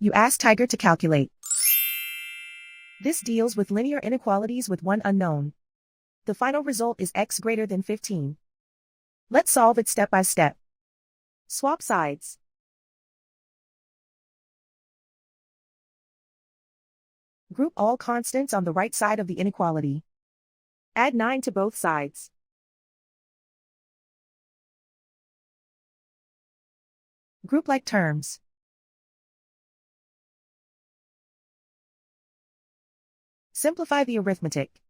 You ask Tiger to calculate. This deals with linear inequalities with one unknown. The final result is x greater than 15. Let's solve it step by step. Swap sides. Group all constants on the right side of the inequality. Add 9 to both sides. Group like terms. Simplify the arithmetic.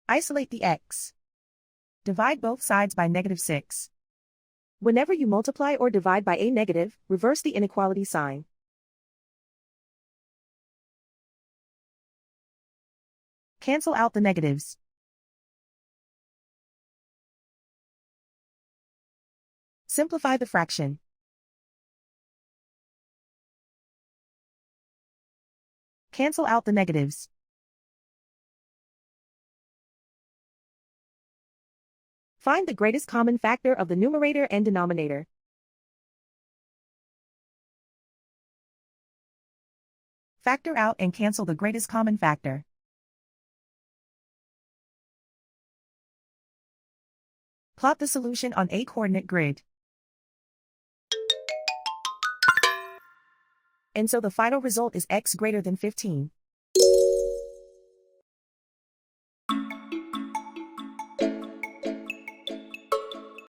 Isolate the x. Divide both sides by -6. Whenever you multiply or divide by a negative, reverse the inequality sign. Cancel out the negatives. Simplify the fraction. Cancel out the negatives. Find the greatest common factor of the numerator and denominator. Factor out and cancel the greatest common factor. Plot the solution on a coordinate grid. And so the final result is x greater than 15.